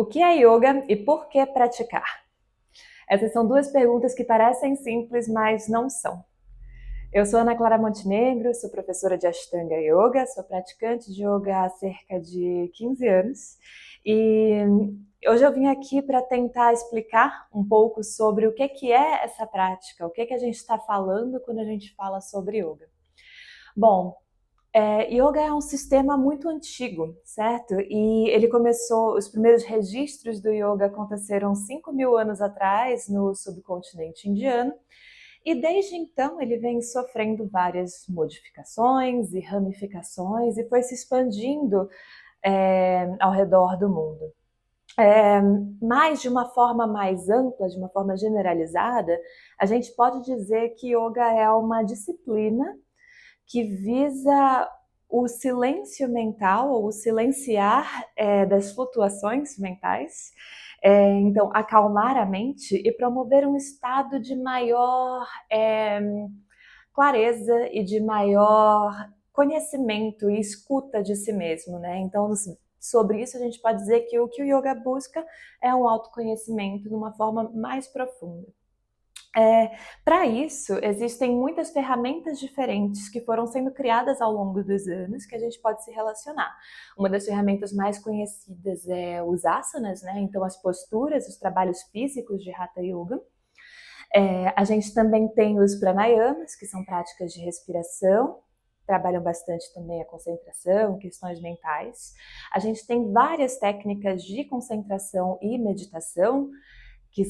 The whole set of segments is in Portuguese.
O que é yoga e por que praticar? Essas são duas perguntas que parecem simples, mas não são. Eu sou Ana Clara Montenegro, sou professora de Ashtanga Yoga, sou praticante de yoga há cerca de 15 anos e hoje eu vim aqui para tentar explicar um pouco sobre o que é essa prática, o que a gente está falando quando a gente fala sobre yoga. Bom, yoga é um sistema muito antigo, certo? E ele começou, os primeiros registros do yoga aconteceram 5.000 anos atrás no subcontinente indiano, e desde então ele vem sofrendo várias modificações e ramificações e foi se expandindo ao redor do mundo. Mas de uma forma mais ampla, de uma forma generalizada, a gente pode dizer que yoga é uma disciplina que visa o silêncio mental, ou o silenciar das flutuações mentais, então acalmar a mente e promover um estado de maior clareza e de maior conhecimento e escuta de si mesmo, né? Então, sobre isso a gente pode dizer que o yoga busca é um autoconhecimento de uma forma mais profunda. Para isso, existem muitas ferramentas diferentes que foram sendo criadas ao longo dos anos que a gente pode se relacionar. Uma das ferramentas mais conhecidas é os asanas, né? Então as posturas, os trabalhos físicos de Hatha Yoga. A gente também tem os pranayamas, que são práticas de respiração, trabalham bastante também a concentração, questões mentais. A gente tem várias técnicas de concentração e meditação, que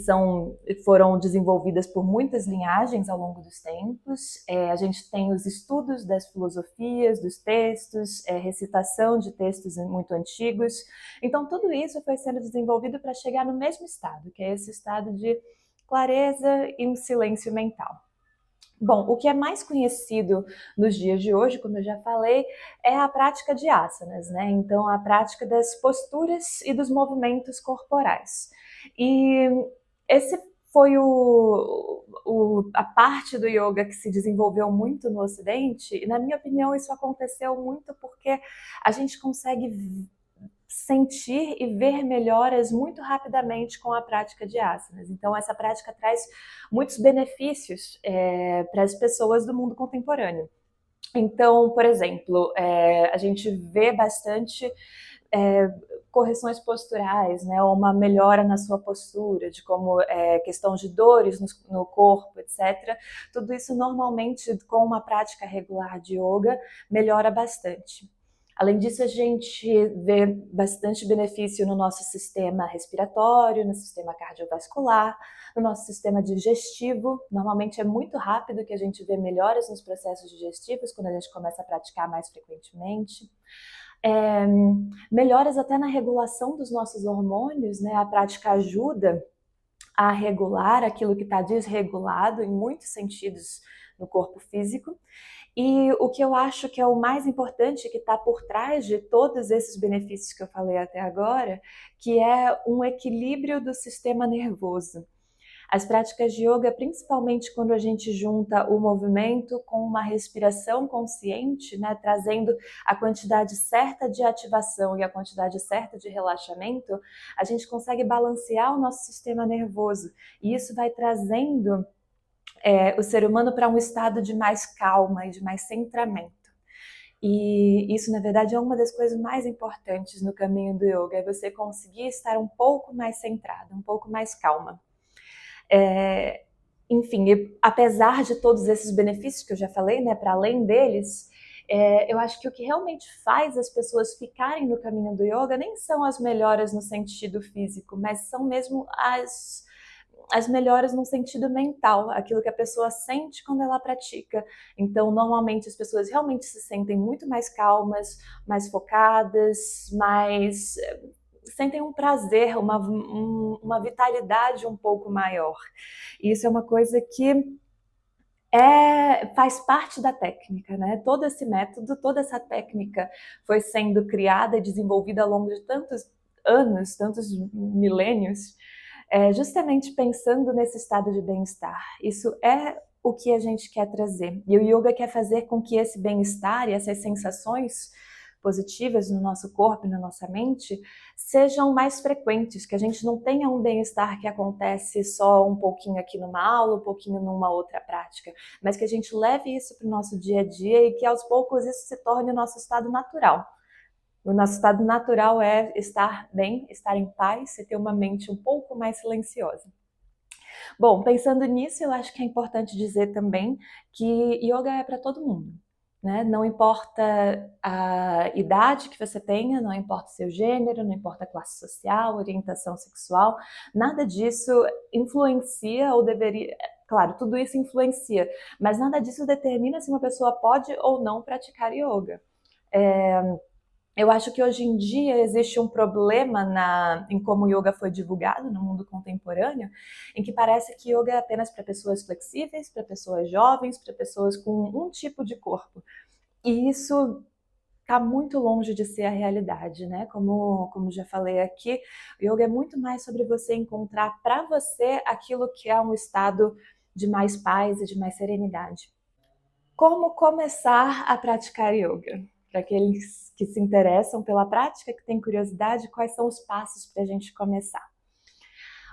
foram desenvolvidas por muitas linhagens ao longo dos tempos. A gente tem os estudos das filosofias, dos textos, recitação de textos muito antigos. Então, tudo isso foi sendo desenvolvido para chegar no mesmo estado, que é esse estado de clareza e um silêncio mental. Bom, o que é mais conhecido nos dias de hoje, como eu já falei, é a prática de asanas, né? Então, a prática das posturas e dos movimentos corporais. E esse foi a parte do yoga que se desenvolveu muito no Ocidente, e na minha opinião isso aconteceu muito porque a gente consegue sentir e ver melhoras muito rapidamente com a prática de asanas. Então, essa prática traz muitos benefícios para as pessoas do mundo contemporâneo. Então, por exemplo, a gente vê bastante correções posturais, né, ou uma melhora na sua postura, de como questão de dores no corpo, etc. Tudo isso normalmente com uma prática regular de yoga melhora bastante. Além disso, a gente vê bastante benefício no nosso sistema respiratório, no sistema cardiovascular, no nosso sistema digestivo. Normalmente é muito rápido que a gente vê melhoras nos processos digestivos quando a gente começa a praticar mais frequentemente. Melhoras até na regulação dos nossos hormônios, né? A prática ajuda a regular aquilo que está desregulado em muitos sentidos no corpo físico. E o que eu acho que é o mais importante, que está por trás de todos esses benefícios que eu falei até agora, que é um equilíbrio do sistema nervoso. As práticas de yoga, principalmente quando a gente junta o movimento com uma respiração consciente, né, trazendo a quantidade certa de ativação e a quantidade certa de relaxamento, a gente consegue balancear o nosso sistema nervoso. E isso vai trazendo o ser humano para um estado de mais calma e de mais centramento. E isso, na verdade, é uma das coisas mais importantes no caminho do yoga, é você conseguir estar um pouco mais centrado, um pouco mais calma. Enfim, apesar de todos esses benefícios que eu já falei, né, para além deles, eu acho que o que realmente faz as pessoas ficarem no caminho do yoga nem são as melhoras no sentido físico, mas são mesmo as melhoras no sentido mental, aquilo que a pessoa sente quando ela pratica. Então, normalmente as pessoas realmente se sentem muito mais calmas, mais focadas, sentem um prazer, uma vitalidade um pouco maior. E isso é uma coisa que faz parte da técnica, né? Todo esse método, toda essa técnica foi sendo criada e desenvolvida ao longo de tantos anos, tantos milênios, justamente pensando nesse estado de bem-estar. Isso é o que a gente quer trazer. E o yoga quer fazer com que esse bem-estar e essas sensações positivas no nosso corpo e na nossa mente sejam mais frequentes, que a gente não tenha um bem-estar que acontece só um pouquinho aqui numa aula, um pouquinho numa outra prática, mas que a gente leve isso para o nosso dia a dia e que aos poucos isso se torne o nosso estado natural. O nosso estado natural é estar bem, estar em paz e ter uma mente um pouco mais silenciosa. Bom, pensando nisso, eu acho que é importante dizer também que yoga é para todo mundo, né? Não importa a idade que você tenha, não importa o seu gênero, não importa a classe social, orientação sexual, nada disso influencia ou deveria... Claro, tudo isso influencia, mas nada disso determina se uma pessoa pode ou não praticar yoga. Eu acho que hoje em dia existe um problema em como o yoga foi divulgado no mundo contemporâneo, em que parece que yoga é apenas para pessoas flexíveis, para pessoas jovens, para pessoas com um tipo de corpo. E isso está muito longe de ser a realidade, né? Como já falei aqui, o yoga é muito mais sobre você encontrar para você aquilo que é um estado de mais paz e de mais serenidade. Como começar a praticar yoga? Para aqueles que se interessam pela prática, que têm curiosidade, quais são os passos para a gente começar?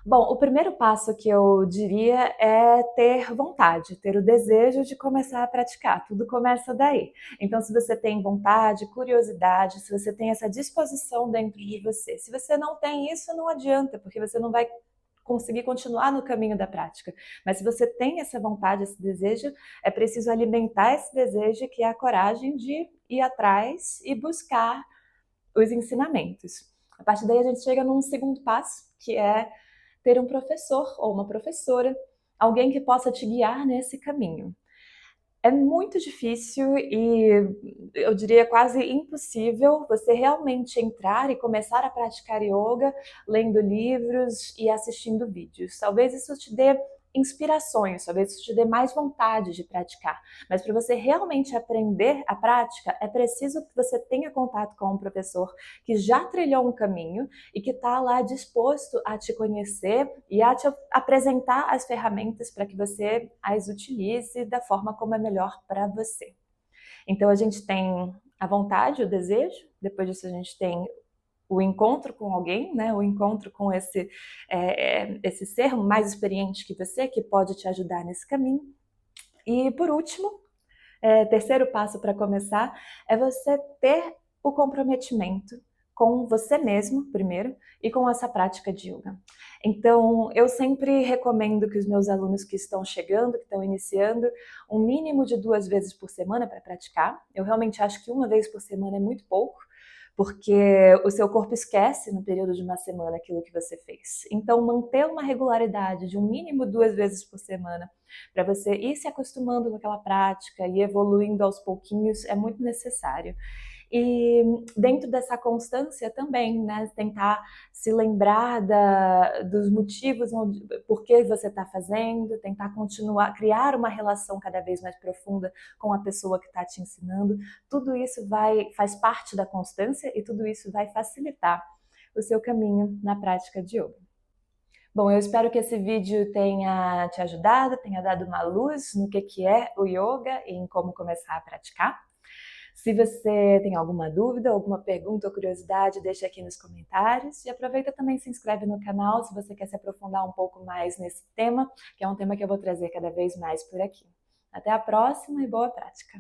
Bom, o primeiro passo que eu diria é ter vontade, ter o desejo de começar a praticar. Tudo começa daí. Então, se você tem vontade, curiosidade, se você tem essa disposição dentro de você. Se você não tem isso, não adianta, porque você não vai conseguir continuar no caminho da prática. Mas se você tem essa vontade, esse desejo, é preciso alimentar esse desejo, que é a coragem de ir atrás e buscar os ensinamentos. A partir daí a gente chega num segundo passo, que é ter um professor ou uma professora, alguém que possa te guiar nesse caminho. É muito difícil e eu diria quase impossível você realmente entrar e começar a praticar yoga lendo livros e assistindo vídeos. Talvez isso te dê inspirações, talvez isso te dê mais vontade de praticar. Mas para você realmente aprender a prática, é preciso que você tenha contato com um professor que já trilhou um caminho e que está lá disposto a te conhecer e a te apresentar as ferramentas para que você as utilize da forma como é melhor para você. Então a gente tem a vontade, o desejo, depois disso a gente tem o encontro com alguém, né? O encontro com esse ser mais experiente que você, que pode te ajudar nesse caminho. E por último, terceiro passo para começar, é você ter o comprometimento com você mesmo, primeiro, e com essa prática de yoga. Então, eu sempre recomendo que os meus alunos que estão chegando, que estão iniciando, um mínimo de 2 vezes por semana para praticar. Eu realmente acho que 1 vez por semana é muito pouco, porque o seu corpo esquece no período de uma semana aquilo que você fez. Então, manter uma regularidade de um mínimo 2 vezes por semana, para você ir se acostumando com aquela prática e evoluindo aos pouquinhos, é muito necessário. E dentro dessa constância também, né, tentar se lembrar dos motivos por que você está fazendo, tentar continuar, criar uma relação cada vez mais profunda com a pessoa que está te ensinando. Tudo isso faz parte da constância e tudo isso vai facilitar o seu caminho na prática de yoga. Bom, eu espero que esse vídeo tenha te ajudado, tenha dado uma luz no que é o yoga e em como começar a praticar. Se você tem alguma dúvida, alguma pergunta ou curiosidade, deixa aqui nos comentários. E aproveita também e se inscreve no canal se você quer se aprofundar um pouco mais nesse tema, que é um tema que eu vou trazer cada vez mais por aqui. Até a próxima e boa prática!